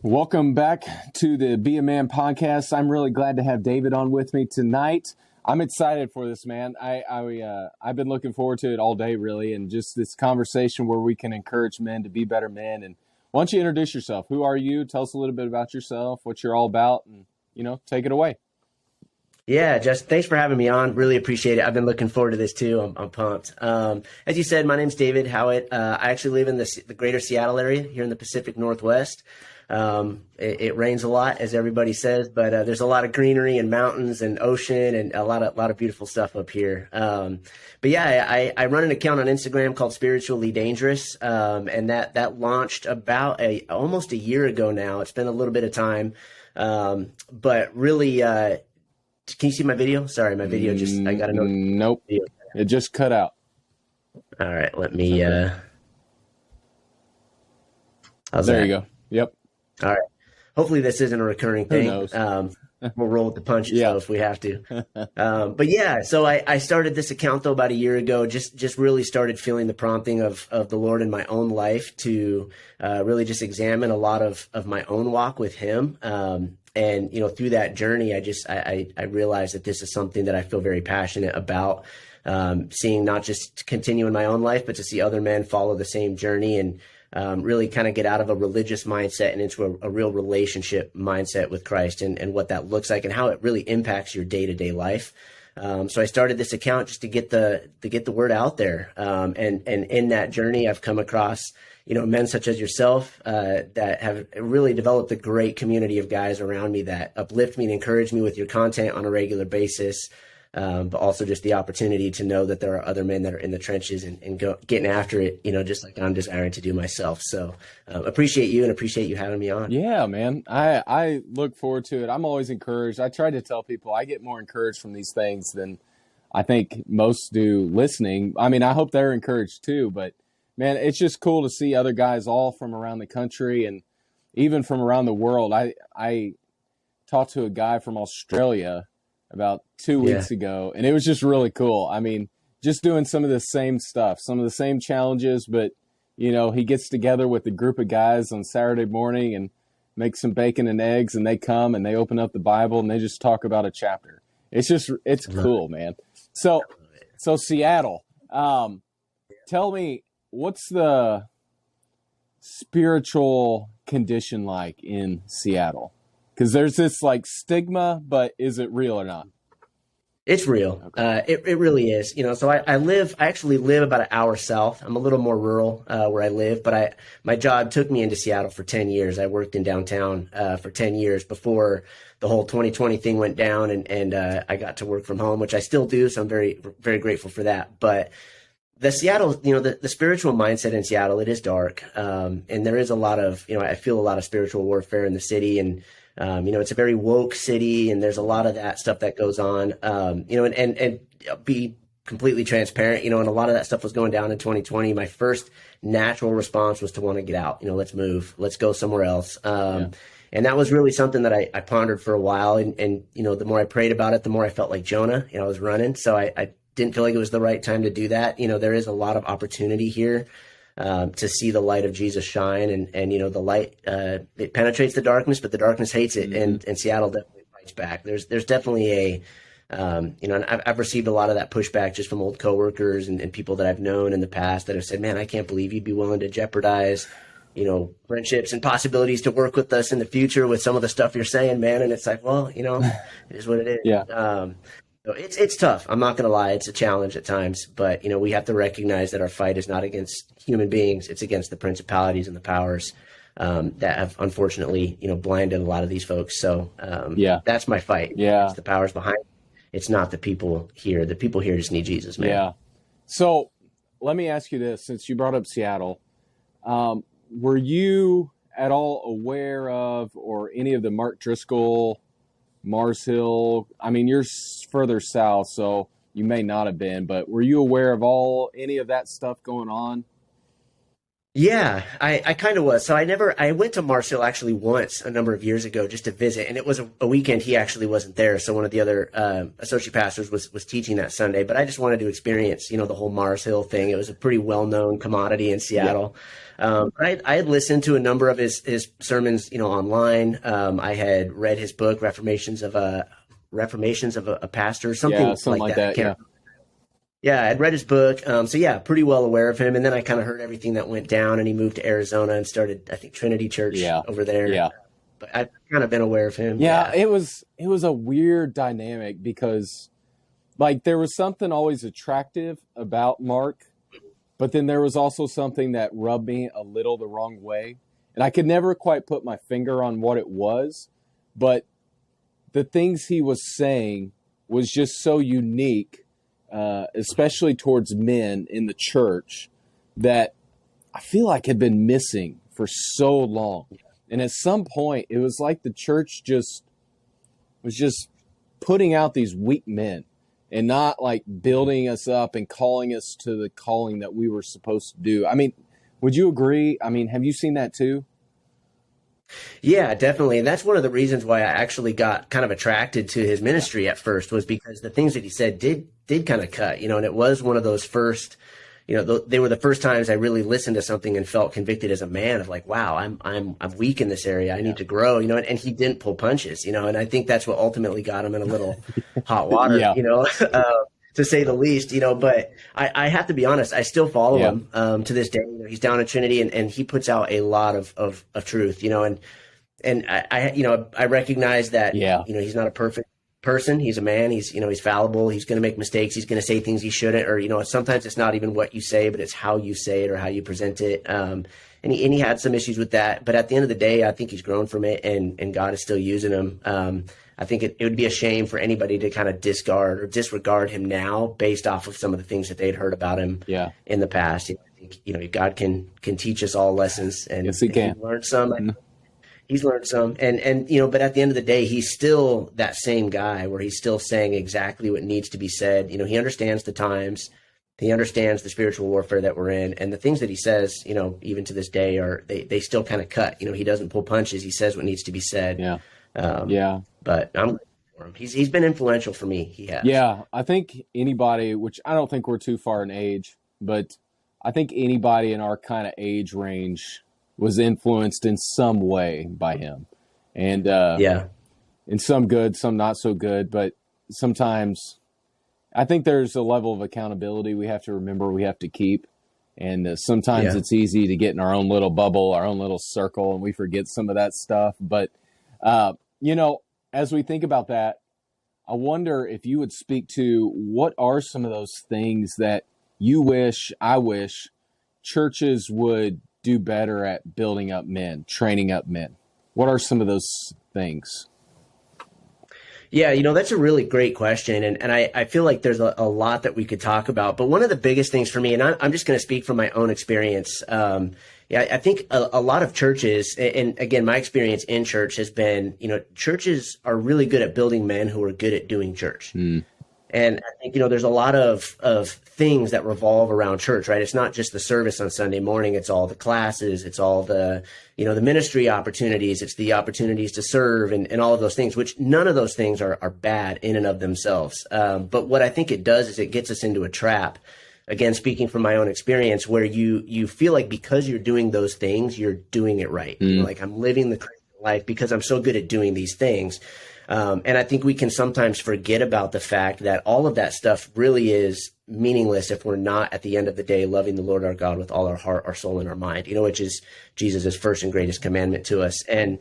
Welcome back to the Be a Man podcast. I'm really glad to have David on with me tonight. I'm excited for this, man. I've been looking forward to it all day, really, and just this conversation where we can encourage men to be better men. And why don't you introduce yourself? Who are you? Tell us a little bit about yourself, what you're all about, and take it away. Yeah, Justin, thanks for having me on. Really appreciate it. I've been looking forward to this too. I'm pumped. As you said, my name's David Howat. I actually live in the greater Seattle area here in the Pacific Northwest. It rains a lot, as everybody says, but there's a lot of greenery and mountains and ocean and a lot of beautiful stuff up here. But yeah, I run an account on Instagram called Spiritually Dangerous, and that launched about almost a year ago now. It's been a little bit of time, but really. Can you see my video? Sorry, my video I got to know. Nope. Video. It just cut out. All right, let me, how's there that? You go. Yep. All right. Hopefully this isn't a recurring thing. Who knows? We'll roll with the punches though, if we have to. But yeah, so I started this account though about a year ago, just really started feeling the prompting of the Lord in my own life to really just examine a lot of my own walk with him. And, through that journey, I realized that this is something that I feel very passionate about, seeing not just continue in my own life, but to see other men follow the same journey and really kind of get out of a religious mindset and into a real relationship mindset with Christ and what that looks like and how it really impacts your day-to-day life. So I started this account just to get the word out there. And in that journey, I've come across men such as yourself that have really developed a great community of guys around me that uplift me and encourage me with your content on a regular basis, but also just the opportunity to know that there are other men that are in the trenches and getting after it, just like I'm desiring to do myself. So appreciate you and appreciate you having me on. Yeah, man. I look forward to it. I'm always encouraged. I try to tell people I get more encouraged from these things than I think most do listening. I mean, I hope they're encouraged too, but man, it's just cool to see other guys all from around the country and even from around the world. I talked to a guy from Australia about 2 weeks ago, and it was just really cool. I mean, just doing some of the same stuff, some of the same challenges, but, he gets together with a group of guys on Saturday morning and makes some bacon and eggs, and they come and they open up the Bible and they just talk about a chapter. It's cool, man. So Seattle, tell me, what's the spiritual condition like in Seattle? Because there's this like stigma, but is it real or not? It's real. Okay. It really is. So I actually live about an hour south. I'm a little more rural where I live, but my job took me into Seattle for 10 years. I worked in downtown for 10 years before the whole 2020 thing went down and I got to work from home, which I still do. So I'm very, very grateful for that. But the Seattle, the spiritual mindset in Seattle, it is dark. And there is a lot of, I feel a lot of spiritual warfare in the city and, it's a very woke city and there's a lot of that stuff that goes on, and be completely transparent, and a lot of that stuff was going down in 2020. My first natural response was to want to get out, let's move, let's go somewhere else. And that was really something that I pondered for a while. And, the more I prayed about it, the more I felt like Jonah, I was running. So I didn't feel like it was the right time to do that. There is a lot of opportunity here to see the light of Jesus shine and the light, it penetrates the darkness, but the darkness hates it. Mm-hmm. And Seattle definitely fights back. There's definitely and I've received a lot of that pushback just from old coworkers and people that I've known in the past that have said, man, I can't believe you'd be willing to jeopardize, friendships and possibilities to work with us in the future with some of the stuff you're saying, man. And it's like, well, it is what it is. Yeah. So it's tough. I'm not going to lie. It's a challenge at times, but we have to recognize that our fight is not against human beings. It's against the principalities and the powers that have unfortunately, blinded a lot of these folks. So that's my fight. Yeah. It's the powers behind it. It's not the people here. The people here just need Jesus, man. Yeah. So let me ask you this, since you brought up Seattle, were you at all aware of, or any of the Mark Driscoll, Mars Hill? I mean, you're further south, so you may not have been, but were you aware of any of that stuff going on? Yeah, I kind of was. So I went to Mars Hill actually once a number of years ago just to visit, and it was a weekend he actually wasn't there. So one of the other associate pastors was teaching that Sunday, but I just wanted to experience, the whole Mars Hill thing. It was a pretty well-known commodity in Seattle. I had listened to a number of his sermons, online. I had read his book, Reformations of a Pastor, Yeah, something something like like that. I that. can't. Yeah. Yeah, I'd read his book. So yeah, pretty well aware of him. And then I kind of heard everything that went down, and he moved to Arizona and started, I think, Trinity Church Yeah. over there. Yeah. But I've kind of been aware of him. Yeah, Yeah. it was a weird dynamic because like there was something always attractive about Mark, but then there was also something that rubbed me a little the wrong way. And I could never quite put my finger on what it was, but the things he was saying was just so unique, especially towards men in the church, that I feel like had been missing for so long. And at some point, it was like the church just was just putting out these weak men and not like building us up and calling us to the calling that we were supposed to do. I mean, would you agree? I mean, have you seen that too? Yeah, definitely. And that's one of the reasons why I actually got kind of attracted to his ministry at first, was because the things that he said did kind of cut, and it was one of those first, they were the first times I really listened to something and felt convicted as a man of like, wow, I'm weak in this area. I need to grow, and he didn't pull punches, and I think that's what ultimately got him in a little hot water, Yeah. to say the least, but I have to be honest, I still follow Yeah. him to this day. He's down in Trinity, and he puts out a lot of truth, and I recognize that, Yeah. he's not a perfect person. He's a man. He's fallible. He's going to make mistakes. He's going to say things he shouldn't, or, sometimes it's not even what you say, but it's how you say it or how you present it. And he had some issues with that, but at the end of the day, I think he's grown from it, and God is still using him. I think it would be a shame for anybody to kind of discard or disregard him now based off of some of the things that they'd heard about him Yeah. in the past. I think, God can teach us all lessons, and Yes, he can. he's learned some. He's learned some, and but at the end of the day, he's still that same guy where he's still saying exactly what needs to be said. He understands the times, he understands the spiritual warfare that we're in, and the things that he says, even to this day, they still kind of cut. He doesn't pull punches. He says what needs to be said. Yeah. Um, Yeah. But I'm grateful for him. He's been influential for me. He has. Yeah. I think anybody, which I don't think we're too far in age, but I think anybody in our kind of age range was influenced in some way by him. And Yeah. in some good, some not so good, but sometimes I think there's a level of accountability we have to remember we have to keep. And sometimes Yeah. it's easy to get in our own little bubble, our own little circle, and we forget some of that stuff. But, as we think about that, I wonder if you would speak to what are some of those things that I wish churches would do better at building up men, training up men. What are some of those things? Yeah, that's a really great question. And I feel like there's a lot that we could talk about. But one of the biggest things for me, and I'm just going to speak from my own experience. I think a lot of churches, and again, my experience in church has been, churches are really good at building men who are good at doing church. And I think, there's a lot of things that revolve around church, right? It's not just the service on Sunday morning. It's all the classes. It's all the, the ministry opportunities. It's the opportunities to serve and all of those things, which none of those things are bad in and of themselves. But what I think it does is it gets us into a trap. Again, speaking from my own experience, where you feel like because you're doing those things, you're doing it right. Like I'm living the Christian life because I'm so good at doing these things. And I think we can sometimes forget about the fact that all of that stuff really is meaningless if we're not, at the end of the day, loving the Lord our God with all our heart, our soul, and our mind, which is Jesus' first and greatest commandment to us. And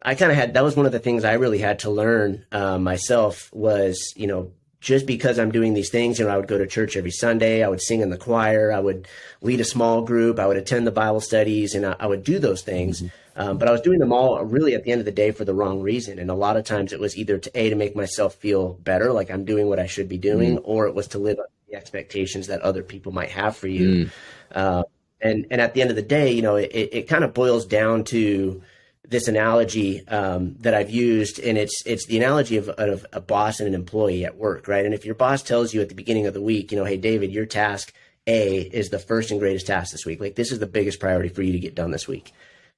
I kind of that was one of the things I really had to learn myself was, just because I'm doing these things, I would go to church every Sunday, I would sing in the choir, I would lead a small group, I would attend the Bible studies, and I would do those things. But I was doing them all really at the end of the day for the wrong reason. And a lot of times it was either to make myself feel better, like I'm doing what I should be doing, or it was to live up to the expectations that other people might have for you. And at the end of the day, it kind of boils down to this analogy that I've used, and it's the analogy of a boss and an employee at work, right? And if your boss tells you at the beginning of the week, hey, David, your task A is the first and greatest task this week. Like, this is the biggest priority for you to get done this week.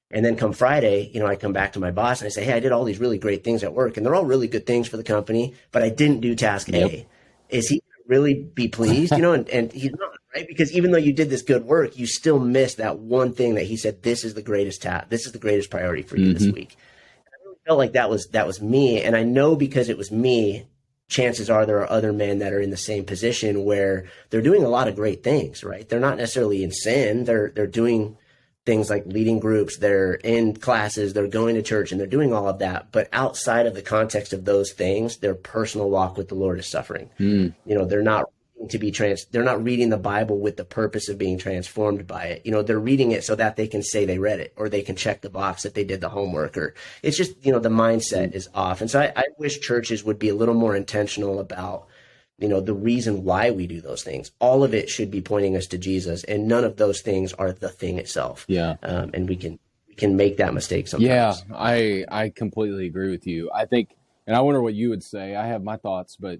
And then come Friday, I come back to my boss and I say, hey, I did all these really great things at work, and they're all really good things for the company, but I didn't do task A. Is he really be pleased? And he's not, right? Because even though you did this good work, you still missed that one thing that he said, this is the greatest this is the greatest priority for you this Hmm. week. I really felt like that was me. And I know because it was me, chances are there are other men that are in the same position where they're doing a lot of great things, right? They're not necessarily in sin. They're doing things like leading groups, they're in classes, they're going to church, and they're doing all of that. But outside of the context of those things, their personal walk with the Lord is suffering. Mm. You know, they're not reading the Bible with the purpose of being transformed by it. You know, they're reading it so that they can say they read it, or they can check the box that they did the homework, or it's just, you know, the mindset is off. And so I wish churches would be a little more intentional about, you know, the reason why we do those things. All of it should be pointing us to Jesus, and none of those things are the thing itself. Yeah. And we can make that mistake Yeah, sometimes. I completely agree with you. I think, and I wonder what you would say. I have my thoughts, but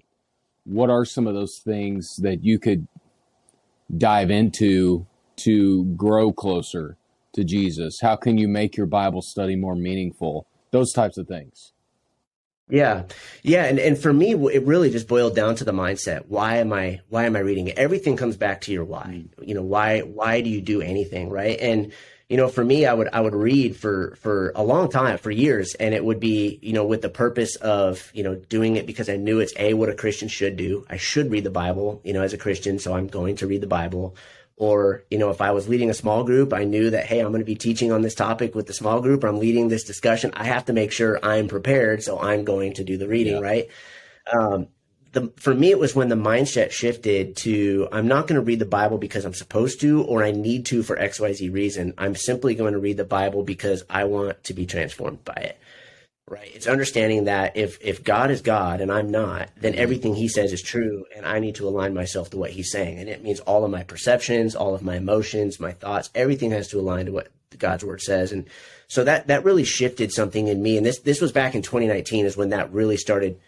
what are some of those things that you could dive into to grow closer to Jesus? How can you make your Bible study more meaningful? Those types of things. Yeah. Yeah. And for me, it really just boiled down to the mindset. Why am I reading it? Everything comes back to your why. Mm. You know, why do you do anything? Right. And, you know, for me, I would read for a long time, for years. And it would be, you know, with the purpose of, you know, doing it because I knew it's what a Christian should do. I should read the Bible, you know, as a Christian. So I'm going to read the Bible. Or, you know, if I was leading a small group, I knew that, hey, I'm going to be teaching on this topic with the small group, or I'm leading this discussion. I have to make sure I'm prepared. So I'm going to do the reading, Yeah. right? Um, for me, it was when the mindset shifted to, I'm not going to read the Bible because I'm supposed to, or I need to for XYZ reason. I'm simply going to read the Bible because I want to be transformed by it. Right. It's understanding that if God is God and I'm not, then Hmm. everything he says is true, and I need to align myself to what he's saying. And it means all of my perceptions, all of my emotions, my thoughts, everything has to align to what God's word says. And so that really shifted something in me. And this was back in 2019 is when that really started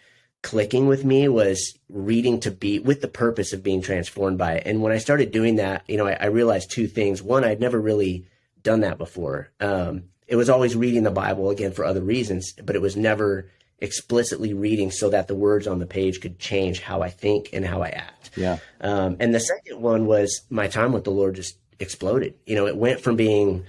clicking with me, was reading to be with the purpose of being transformed by it. And when I started doing that, you know, I realized two things. One, I'd never really done that before. It was always reading the Bible, again, for other reasons, but it was never explicitly reading so that the words on the page could change how I think and how I act. Yeah. And the second one was my time with the Lord just exploded. You know, it went from being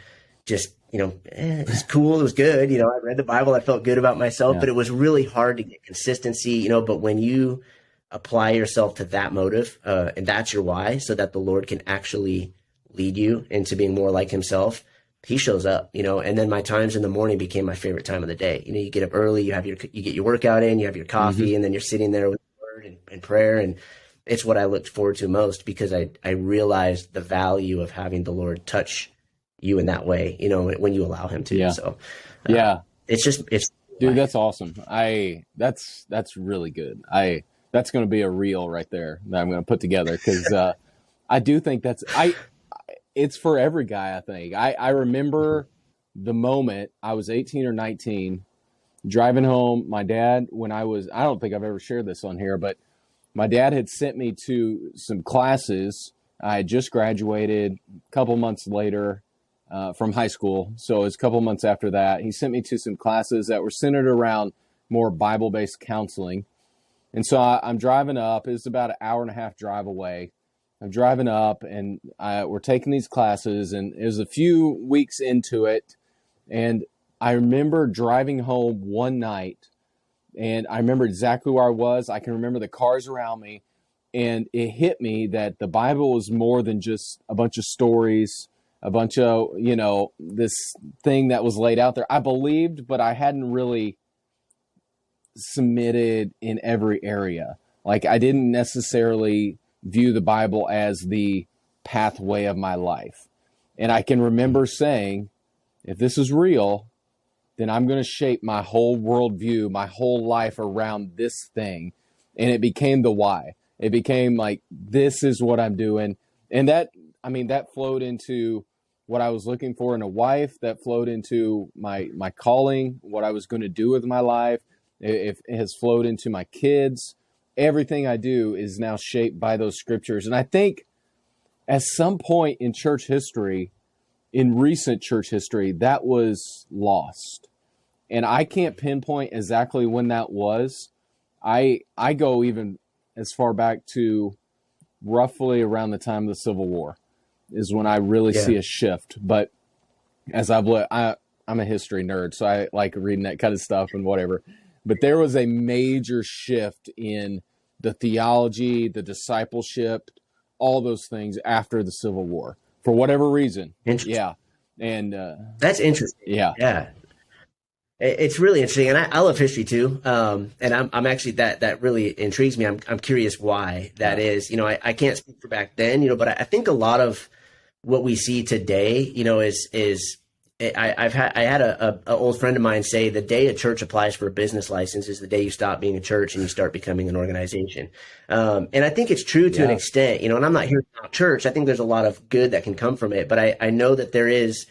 just, you know, it's cool, it was good. You know, I read the Bible, I felt good about myself, Yeah. but it was really hard to get consistency, you know. But when you apply yourself to that motive, and that's your why, so that the Lord can actually lead you into being more like himself, he shows up, you know. And then my times in the morning became my favorite time of the day. You know, you get up early, you get your workout in, you have your Hmm. coffee, and then you're sitting there with the word and prayer. And it's what I looked forward to most, because I realized the value of having the Lord touch you in that way, you know, when you allow him to. Yeah. So Yeah. it's Dude, why. that's awesome. That's really good. That's going to be a reel right there that I'm going to put together, because I do think it's for every guy. I think I remember the moment I was 18 or 19, driving home. My dad, I don't think I've ever shared this on here, but my dad had sent me to some classes. I had just graduated a couple months later from high school. So it was a couple months after that. He sent me to some classes that were centered around more Bible-based counseling. And so I'm driving up. It's about an hour and a half drive away. I'm driving up, and we're taking these classes, and it was a few weeks into it. And I remember driving home one night, and I remember exactly where I was. I can remember the cars around me, and it hit me that the Bible was more than just a bunch of stories, a bunch of, you know, this thing that was laid out there. I believed, but I hadn't really submitted in every area. Like, I didn't necessarily view the Bible as the pathway of my life. And I can remember saying, if this is real, then I'm going to shape my whole worldview, my whole life around this thing. And it became the why. It became like, this is what I'm doing. And that flowed into what I was looking for in a wife, that flowed into my calling, what I was going to do with my life. It has flowed into my kids. Everything I do is now shaped by those scriptures. And I think at some point in church history, in recent church history, that was lost. And I can't pinpoint exactly when that was. I go even as far back to roughly around the time of the Civil War is when I really Yeah. see a shift. But as I'm a history nerd, so I like reading that kind of stuff and whatever. But there was a major shift in the theology, the discipleship, all those things after the Civil War for whatever reason. Interesting. Yeah. And That's interesting. yeah. Yeah. It's really interesting, and I love history too. And I'm actually that really intrigues me. I'm curious why that is. I can't speak for back then, but I think a lot of what we see today, I had a old friend of mine say the day a church applies for a business license is the day you stop being a church and you start becoming an organization. And I think it's true to an extent, and I'm not here about church. I think there's a lot of good that can come from it, but I know that there is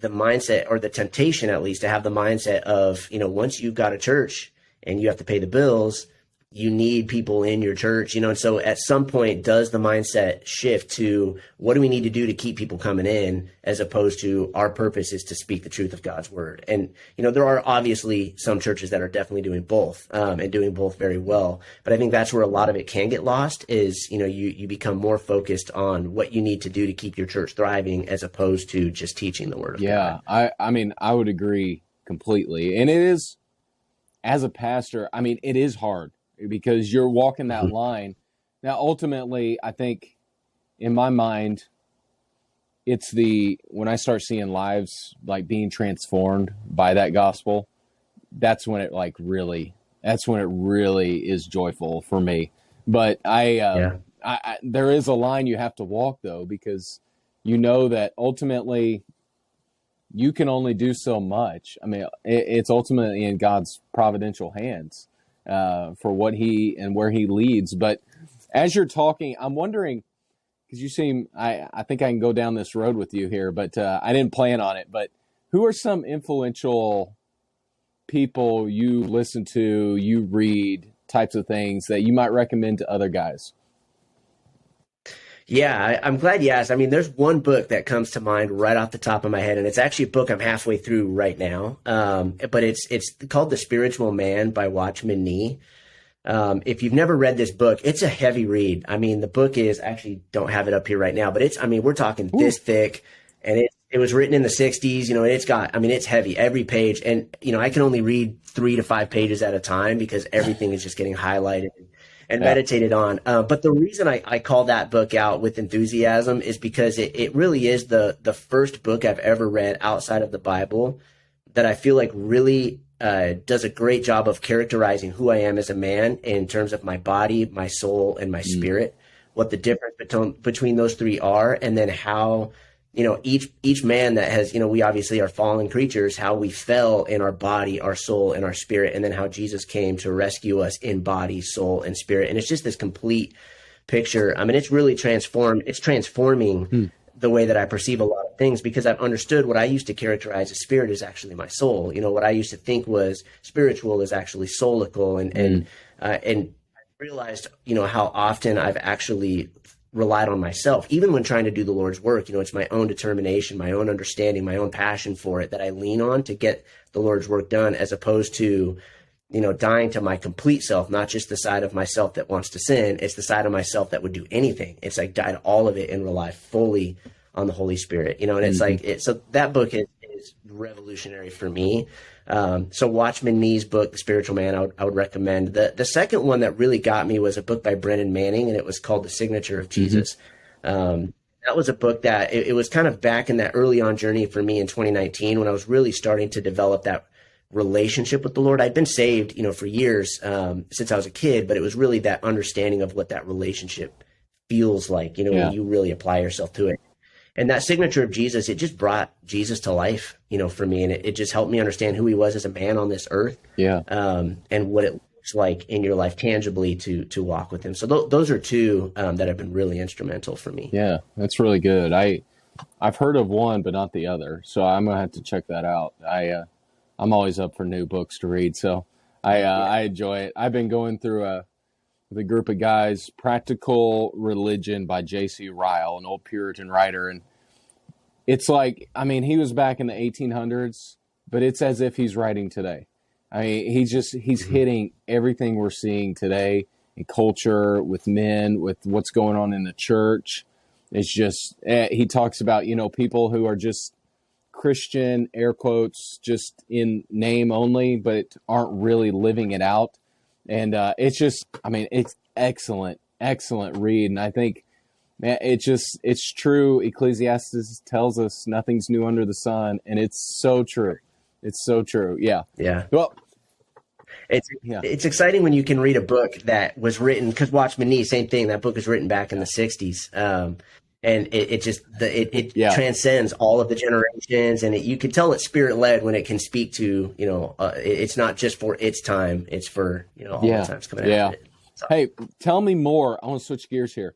the mindset, or the temptation at least, to have the mindset of, once you've got a church and you have to pay the bills, you need people in your church, and so at some point, does the mindset shift to what do we need to do to keep people coming in, as opposed to our purpose is to speak the truth of God's word? And, there are obviously some churches that are definitely doing both, and doing both very well. But I think that's where a lot of it can get lost is, you become more focused on what you need to do to keep your church thriving, as opposed to just teaching the word of God. I mean, I would agree completely. And it is, as a pastor, I mean, it is hard, because you're walking that line. Now, ultimately, I think in my mind, it's when I start seeing lives like being transformed by that gospel, that's when it really is joyful for me. But there is a line you have to walk, though, because that ultimately you can only do so much. I mean, it's ultimately in God's providential hands for what and where he leads. But as you're talking, I'm wondering, because you seem, I think I can go down this road with you here, but I didn't plan on it. But who are some influential people you listen to, you read, types of things that you might recommend to other guys? Yeah, I'm glad you asked. I mean, there's one book that comes to mind right off the top of my head, and it's actually a book I'm halfway through right now. But it's called The Spiritual Man by Watchman Nee. If you've never read this book, it's a heavy read. I mean, the book is, actually don't have it up here right now, but we're talking this thick, and it was written in the 60s, it's heavy, every page. And, I can only read 3 to 5 pages at a time because everything is just getting highlighted and meditated on. But the reason I call that book out with enthusiasm is because it really is the first book I've ever read outside of the Bible that I feel like really does a great job of characterizing who I am as a man in terms of my body, my soul, and my spirit, what the difference between those three are, and then how, each man that has, we obviously are fallen creatures, how we fell in our body, our soul, and our spirit, and then how Jesus came to rescue us in body, soul, and spirit. And it's just this complete picture. I mean, it's really transforming the way that I perceive a lot of things, because I've understood what I used to characterize as spirit is actually my soul. What I used to think was spiritual is actually soulical, and I realized, how often I've actually relied on myself, even when trying to do the Lord's work. It's my own determination, my own understanding, my own passion for it that I lean on to get the Lord's work done, as opposed to, dying to my complete self, not just the side of myself that wants to sin. It's the side of myself that would do anything. It's like die to all of it and rely fully on the Holy Spirit, and it's so that book is revolutionary for me. So Watchman Nee's book, The Spiritual Man, I would recommend. The second one that really got me was a book by Brennan Manning, and it was called The Signature of Jesus. That was a book that it was kind of back in that early on journey for me in 2019, when I was really starting to develop that relationship with the Lord. I'd been saved, for years, since I was a kid, but it was really that understanding of what that relationship feels like, when you really apply yourself to it. And that Signature of Jesus, it just brought Jesus to life, for me. And it just helped me understand who he was as a man on this earth. And what it looks like in your life tangibly to walk with him. So those are two that have been really instrumental for me. Yeah, that's really good. I've heard of one, but not the other. So I'm going to have to check that out. I'm always up for new books to read. So I enjoy it. I've been going through with a group of guys, Practical Religion by J.C. Ryle, an old Puritan writer. And it's like, he was back in the 1800s, but it's as if he's writing today. He's hitting everything we're seeing today and culture, with men, with what's going on in the church. It's just, he talks about, people who are just Christian, air quotes, just in name only, but aren't really living it out. And it's just, it's excellent, excellent read. And I think, man, it's true. Ecclesiastes tells us nothing's new under the sun, and it's so true. It's so true. Yeah. Yeah. Well, It's exciting when you can read a book that was written, because Watchman Nee, same thing. That book was written back in the 60s. And it transcends all of the generations, and you can tell it's spirit led when it can speak to, it's not just for its time, it's for, all the times coming after it. So. Hey, tell me more. I want to switch gears here.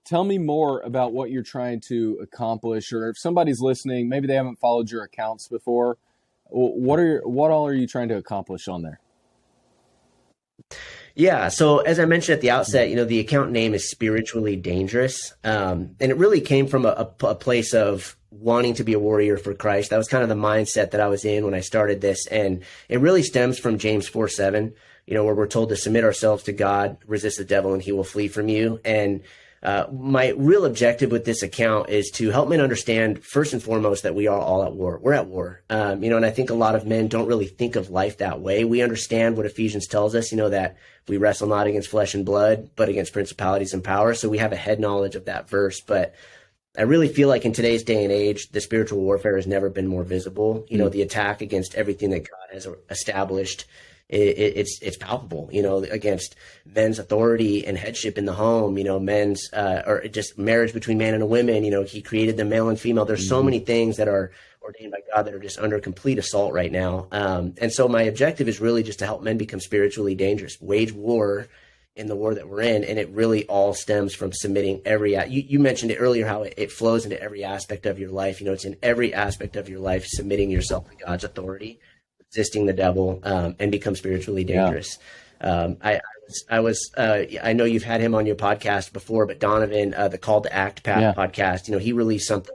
Tell me more about what you're trying to accomplish, or if somebody's listening, maybe they haven't followed your accounts before. What all are you trying to accomplish on there? Yeah. So as I mentioned at the outset, the account name is Spiritually Dangerous. And it really came from a place of wanting to be a warrior for Christ. That was kind of the mindset that I was in when I started this. And it really stems from James 4:7, where we're told to submit ourselves to God, resist the devil, and he will flee from you. And my real objective with this account is to help men understand, first and foremost, that we are all at war. We're at war. And I think a lot of men don't really think of life that way. We understand what Ephesians tells us, that we wrestle not against flesh and blood, but against principalities and powers. So we have a head knowledge of that verse. But I really feel like in today's day and age, the spiritual warfare has never been more visible. The attack against everything that God has established, it's palpable, against men's authority and headship in the home, men's, or just marriage between man and a woman, he created them male and female. There's so many things that are ordained by God that are just under complete assault right now. And so my objective is really just to help men become spiritually dangerous, wage war in the war that we're in. And it really all stems from submitting you mentioned it earlier, how it flows into every aspect of your life. It's in every aspect of your life, submitting yourself to God's authority, resisting the devil, and become spiritually dangerous. I know you've had him on your podcast before, but Donovan, the Call to Act podcast, he released something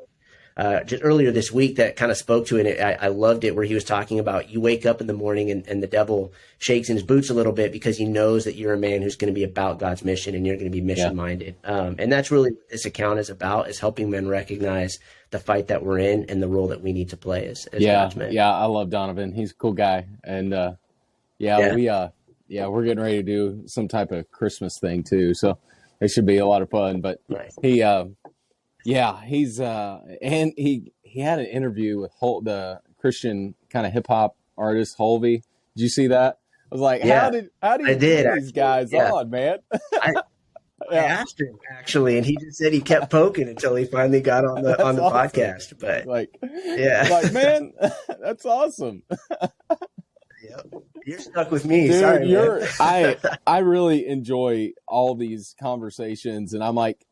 just earlier this week that kind of spoke to it. I loved it, where he was talking about, you wake up in the morning and the devil shakes in his boots a little bit because he knows that you're a man who's going to be about God's mission, and you're going to be mission minded. And that's really what this account is about, is helping men recognize the fight that we're in and the role that we need to play as God's men. Yeah. I love Donovan. He's a cool guy. And, we're getting ready to do some type of Christmas thing too. So it should be a lot of fun, but nice. He's and he had an interview with the Christian kind of hip hop artist Holvey. Did you see that? I was like, how do you get these guys on, man? I asked him actually, and he just said he kept poking until he finally got on the awesome podcast. But man, that's awesome. You're stuck with me. Dude, sorry, I really enjoy all these conversations, and I'm like,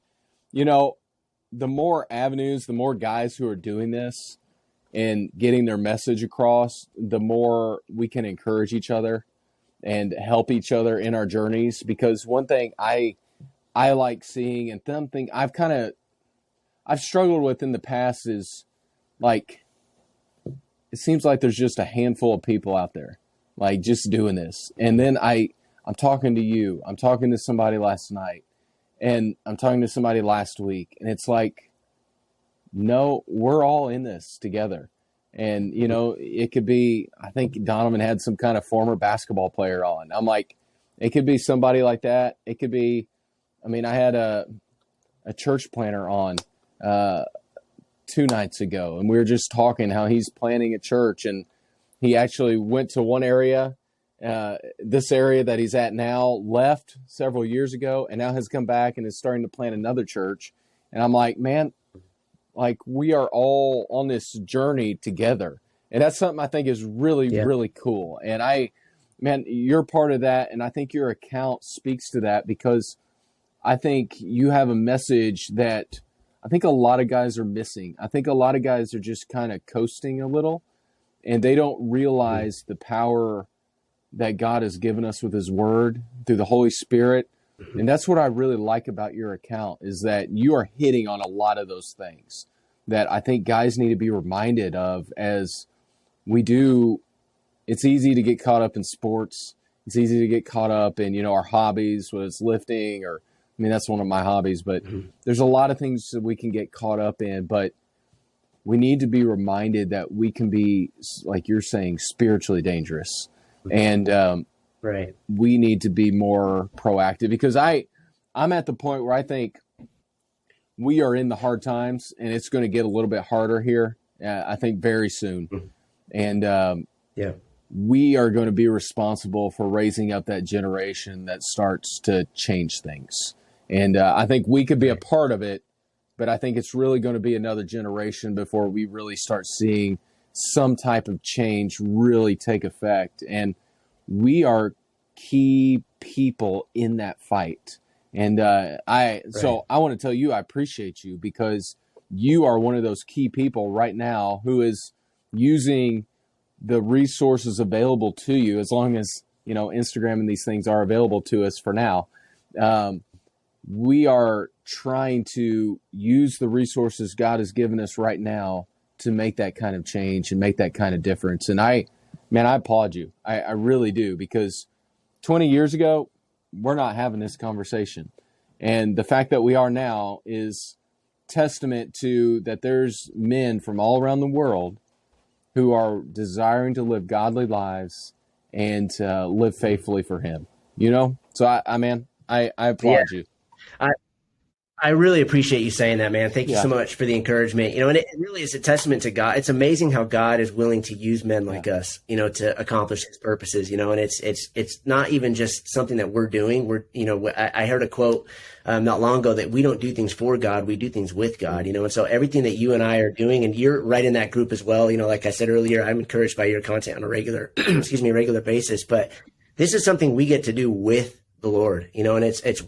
the more avenues, the more guys who are doing this and getting their message across, the more we can encourage each other and help each other in our journeys. Because one thing I like seeing, and something I've struggled with in the past, is like, it seems like there's just a handful of people out there like just doing this. And then I'm talking to you, I'm talking to somebody last night, and I'm talking to somebody last week, and it's like, no, we're all in this together. And, it could be, I think Donovan had some kind of former basketball player on. I'm like, it could be somebody like that. It could be, I had a church planner on 2 nights ago, and we were just talking how he's planning a church, and he actually went to one area, this area that he's at now, left several years ago, and now has come back and is starting to plan another church. And I'm like, man, like, we are all on this journey together. And that's something I think is really, really cool. And man, you're part of that. And I think your account speaks to that, because I think you have a message that I think a lot of guys are missing. I think a lot of guys are just kind of coasting a little, and they don't realize the power that God has given us with his word through the Holy Spirit. And that's what I really like about your account, is that you are hitting on a lot of those things that I think guys need to be reminded of as we do. It's easy to get caught up in sports. it's easy to get caught up in, our hobbies, whether it's lifting or, I mean, that's one of my hobbies, but there's a lot of things that we can get caught up in, but we need to be reminded that we can be, like you're saying, spiritually dangerous. And Right. we need to be more proactive, because I'm at the point where I think we are in the hard times, and it's going to get a little bit harder here, I think, very soon. And Yeah. we are going to be responsible for raising up that generation that starts to change things. And I think we could be a part of it, but I think it's really going to be another generation before we really start seeing some type of change really take effect. And we are key people in that fight. And so I want to tell you, I appreciate you, because you are one of those key people right now who is using the resources available to you, as long as, Instagram and these things are available to us for now. We are trying to use the resources God has given us right now to make that kind of change and make that kind of difference. And I applaud you. I really do, because 20 years ago, we're not having this conversation. And the fact that we are now is testament to that there's men from all around the world who are desiring to live godly lives and live faithfully for Him. So I applaud you. I really appreciate you saying that, man. Thank you so much for the encouragement. And it really is a testament to God. It's amazing how God is willing to use men like us, to accomplish His purposes, and it's not even just something that we're doing. I heard a quote not long ago that we don't do things for God, we do things with God, and so everything that you and I are doing, and you're right in that group as well. Like I said earlier, I'm encouraged by your content on a regular, regular basis, but this is something we get to do with the Lord, and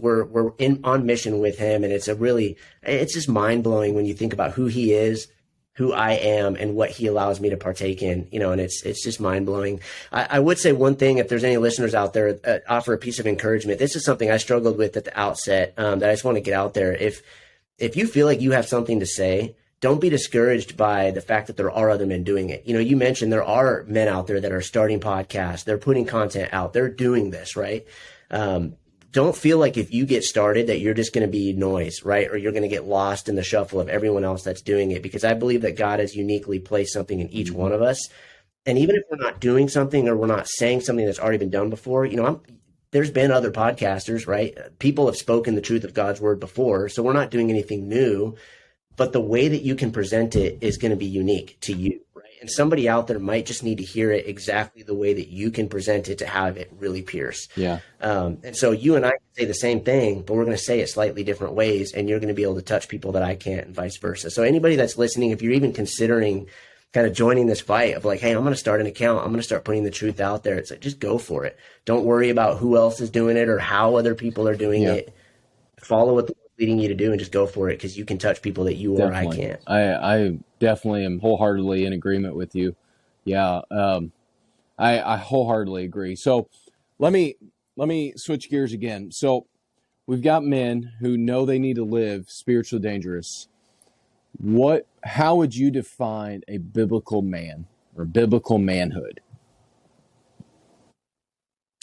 we're on mission with Him. And it's just mind blowing when you think about who He is, who I am, and what He allows me to partake in, and it's just mind blowing. I would say one thing, if there's any listeners out there, offer a piece of encouragement. This is something I struggled with at the outset, that I just want to get out there. If you feel like you have something to say, don't be discouraged by the fact that there are other men doing it. You mentioned there are men out there that are starting podcasts. They're putting content out. They're doing this, right? Don't feel like if you get started that you're just going to be noise, right? Or you're going to get lost in the shuffle of everyone else that's doing it, because I believe that God has uniquely placed something in each one of us. And even if we're not doing something, or we're not saying something that's already been done before, there's been other podcasters, right? People have spoken the truth of God's word before, so we're not doing anything new, but the way that you can present it is going to be unique to you. And somebody out there might just need to hear it exactly the way that you can present it to have it really pierce. Yeah. And so you and I can say the same thing, but we're going to say it slightly different ways, and you're going to be able to touch people that I can't, and vice versa. So anybody that's listening, if you're even considering kind of joining this fight of like, hey, I'm going to start an account, I'm going to start putting the truth out there, it's like, just go for it. Don't worry about who else is doing it or how other people are doing it. Follow what the Lord's leading you to do, and just go for it, because you can touch people that you or I can't. I definitely am wholeheartedly in agreement with you. Yeah, I wholeheartedly agree. So let me switch gears again. So we've got men who know they need to live spiritually dangerous. How would you define a biblical man or biblical manhood?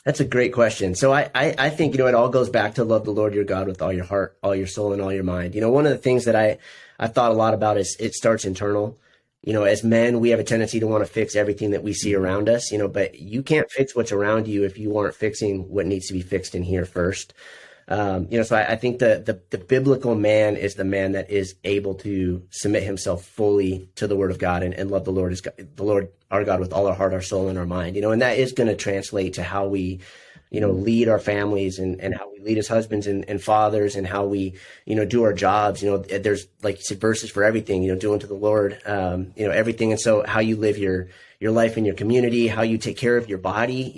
That's a great question. So I think, it all goes back to love the Lord your God with all your heart, all your soul, and all your mind. One of the things that I thought a lot about is it starts internal. As men, we have a tendency to want to fix everything that we see around us, but you can't fix what's around you if you aren't fixing what needs to be fixed in here first. So I think the biblical man is the man that is able to submit himself fully to the word of God and love the Lord our God with all our heart, our soul, and our mind, and that is going to translate to how we, lead our families and how we lead as husbands and fathers, and how we, do our jobs. There's, like you said, verses for everything, doing to the Lord, everything. And so how you live your life in your community, how you take care of your body,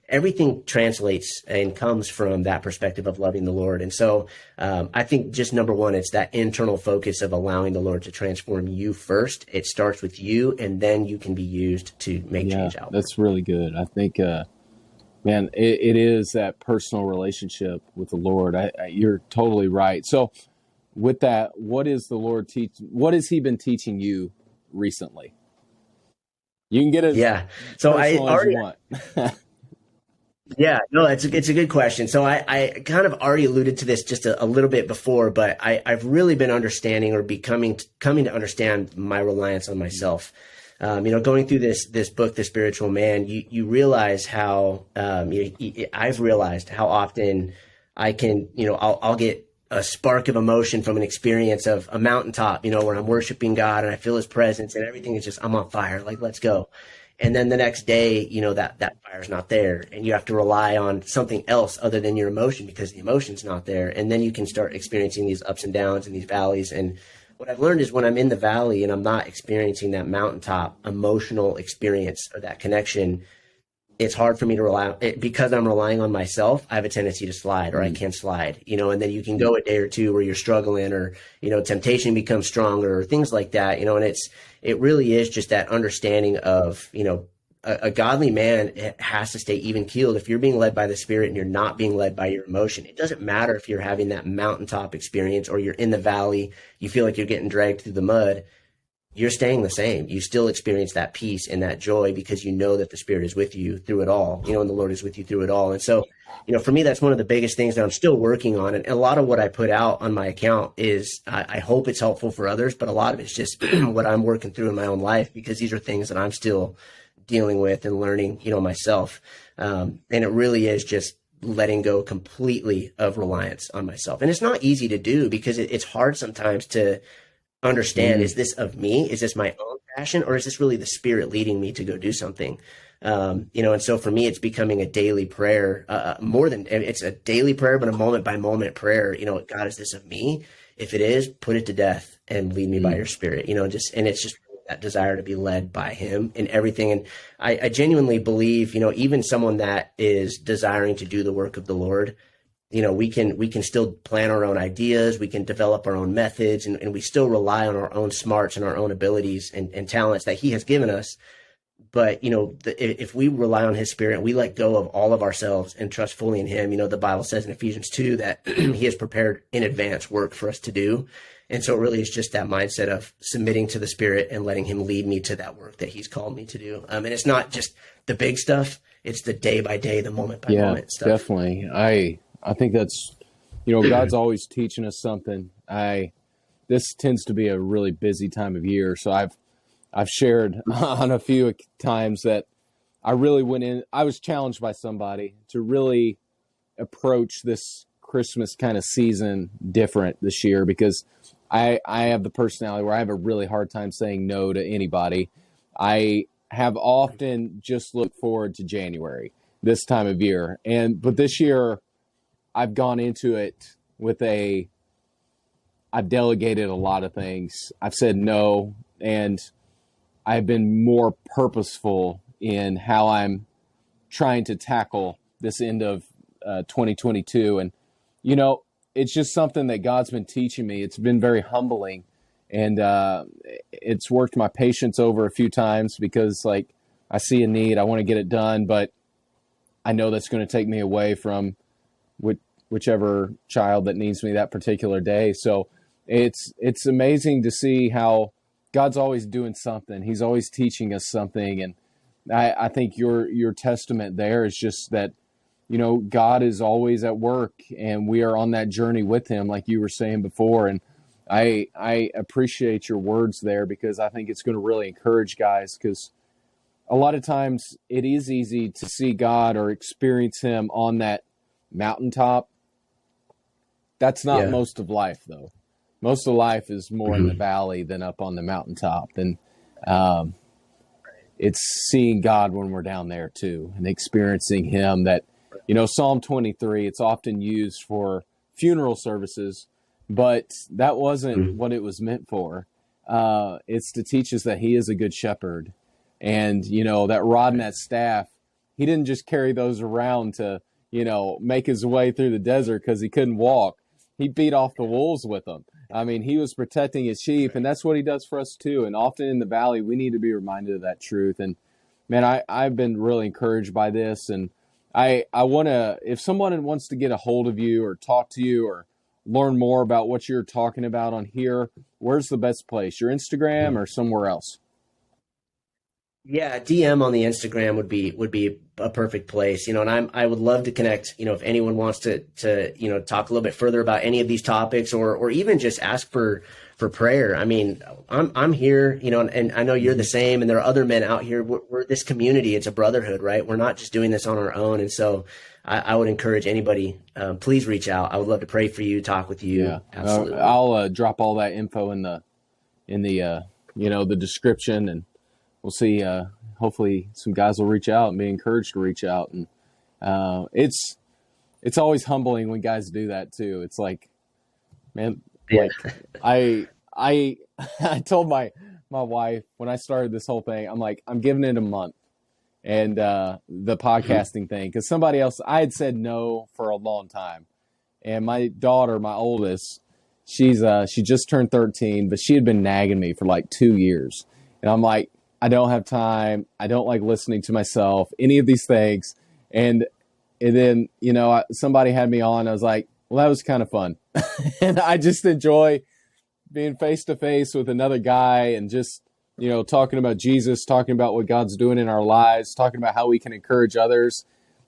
everything translates and comes from that perspective of loving the Lord. And so I think just number one, it's that internal focus of allowing the Lord to transform you first. It starts with you, and then you can be used to make change out. That's really good. I think, man, it is that personal relationship with the Lord. You're totally right. So with that, what is the Lord what has He been teaching you recently? You can get it. So I already want. Yeah, no, it's a good question. So I kind of already alluded to this just a little bit before, but I've really been understanding or becoming coming to understand my reliance on myself. Going through this book, The Spiritual Man, you realize how I've realized how often I can, I'll get a spark of emotion from an experience of a mountaintop, where I'm worshiping God and I feel His presence and everything is just I'm on fire, like let's go. And then the next day, that fire's not there, and you have to rely on something else other than your emotion because the emotion's not there. And then you can start experiencing these ups and downs and these valleys. And what I've learned is when I'm in the valley and I'm not experiencing that mountaintop emotional experience or that connection, it's hard for me to rely on it because I'm relying on myself. I have a tendency to slide or I Mm. can't slide, and then you can go a day or two where you're struggling or, temptation becomes stronger or things like that, and it really is just that understanding of, a godly man has to stay even keeled. If you're being led by the Spirit and you're not being led by your emotion, it doesn't matter if you're having that mountaintop experience or you're in the valley, you feel like you're getting dragged through the mud, you're staying the same. You still experience that peace and that joy because you know that the Spirit is with you through it all, and the Lord is with you through it all. And so, for me, that's one of the biggest things that I'm still working on. And a lot of what I put out on my account is I hope it's helpful for others, but a lot of it's just what I'm working through in my own life because these are things that I'm still dealing with and learning, myself. And it really is just letting go completely of reliance on myself. And it's not easy to do because it's hard sometimes to understand, Mm. is this of me? Is this my own passion? Or is this really the Spirit leading me to go do something? And so for me, it's becoming a daily prayer, more than it's a daily prayer, but a moment by moment prayer. God, is this of me? If it is, put it to death and lead me by Mm. your Spirit, and it's just that desire to be led by Him in everything. And I genuinely believe, even someone that is desiring to do the work of the Lord, we can still plan our own ideas, we can develop our own methods, and we still rely on our own smarts and our own abilities and talents that He has given us. But if we rely on His Spirit and we let go of all of ourselves and trust fully in Him, the Bible says in Ephesians 2 that He has prepared in advance work for us to do. And so it really is just that mindset of submitting to the Spirit and letting Him lead me to that work that He's called me to do. And it's not just the big stuff; it's the day by day, the moment by Yeah, moment stuff. definitely. I think that's, God's always teaching us something. This tends to be a really busy time of year, so I've shared on a few times that I really went in. I was challenged by somebody to really approach this Christmas kind of season different this year because I have the personality where I have a really hard time saying no to anybody. I have often just looked forward to January this time of year, but this year I've gone into it with I've delegated a lot of things. I've said no, and I've been more purposeful in how I'm trying to tackle this end of 2022. And, you know, it's just something that God's been teaching me. It's been very humbling. And it's worked my patience over a few times because, like, I see a need, I want to get it done, but I know that's going to take me away from whichever child that needs me that particular day. So it's amazing to see how God's always doing something. He's always teaching us something, and I think your testament there is just that God is always at work, and we are on that journey with Him, like you were saying before. And I appreciate your words there because I think it's going to really encourage guys because a lot of times it is easy to see God or experience Him on that mountaintop. That's not Yeah. most of life, though. Most of life is more in the Mhm. valley than up on the mountaintop. And um, it's seeing God when we're down there too and experiencing Him. That, Psalm 23, it's often used for funeral services, but that wasn't Mhm. what it was meant for. It's to teach us that He is a good shepherd. And, that rod and Right. that staff, He didn't just carry those around to, make His way through the desert because He couldn't walk. He beat off the wolves with them. I mean, He was protecting His sheep, and that's what He does for us too. And often in the valley, we need to be reminded of that truth. And man, I've been really encouraged by this. And I want to, if someone wants to get a hold of you or talk to you or learn more about what you're talking about on here, where's the best place? Your Instagram or somewhere else? Yeah, DM on the Instagram would be a perfect place, and I would love to connect, if anyone wants to talk a little bit further about any of these topics, or even just ask for prayer. I mean, I'm here, and I know you're the Mhm. same, and there are other men out here. We're this community. It's a brotherhood, right? We're not just doing this on our own, and so I would encourage anybody, please reach out. I would love to pray for you, talk with Yeah. you. Absolutely. I'll drop all that info in the description, and we'll see. Hopefully, some guys will reach out and be encouraged to reach out, and it's always humbling when guys do that too. It's like, man, Yeah. like I I told my wife when I started this whole thing, I'm like, I'm giving it a month, and the Mhm. podcasting thing, because somebody else, I had said no for a long time, and my daughter, my oldest, she just turned 13, but she had been nagging me for like 2 years, and I'm like, I don't have time. I don't like listening to myself, any of these things, and then somebody had me on. I was like, well, that was kind of fun, and I just enjoy being face to face with another guy and just talking about Jesus, talking about what God's doing in our lives, talking about how we can encourage others,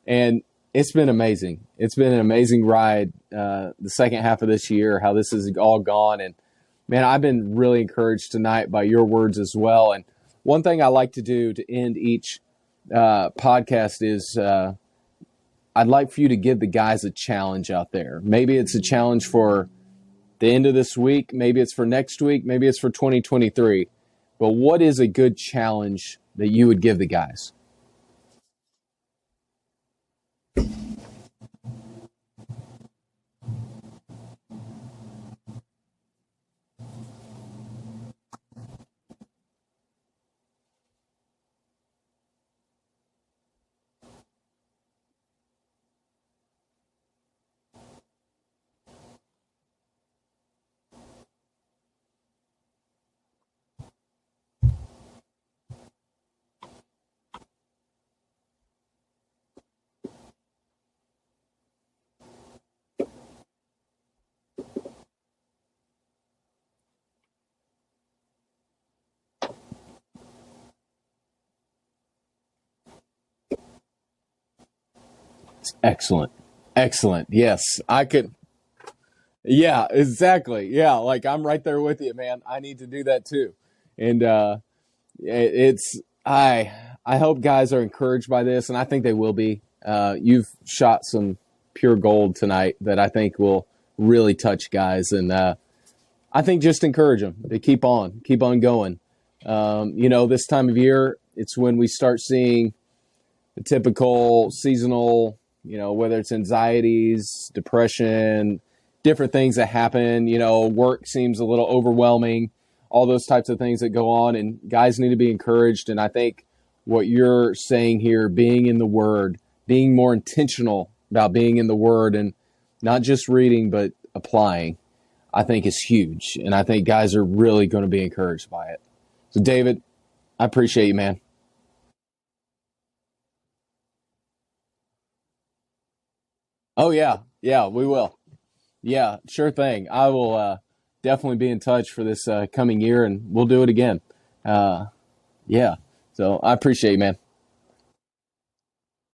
and it's been amazing. It's been an amazing ride. The second half of this year, how this has all gone, and man, I've been really encouraged tonight by your words as well. And one thing I like to do to end each podcast is I'd like for you to give the guys a challenge out there. Maybe it's a challenge for the end of this week. Maybe it's for next week. Maybe it's for 2023. But what is a good challenge that you would give the guys? Excellent. Excellent. Yes, I could. Yeah, exactly. Yeah, like I'm right there with you, man. I need to do that too. And it's I hope guys are encouraged by this, and I think they will be. You've shot some pure gold tonight that I think will really touch guys, and I think just encourage them to keep on going. This time of year, it's when we start seeing the typical seasonal, whether it's anxieties, depression, different things that happen. Work seems a little overwhelming, all those types of things that go on, and guys need to be encouraged. And I think what you're saying here, being in the Word, being more intentional about being in the Word and not just reading, but applying, I think is huge. And I think guys are really going to be encouraged by it. So, David, I appreciate you, man. Oh, yeah. Yeah, we will. Yeah, sure thing. I will definitely be in touch for this coming year, and we'll do it again. Uh, yeah. So I appreciate you, man.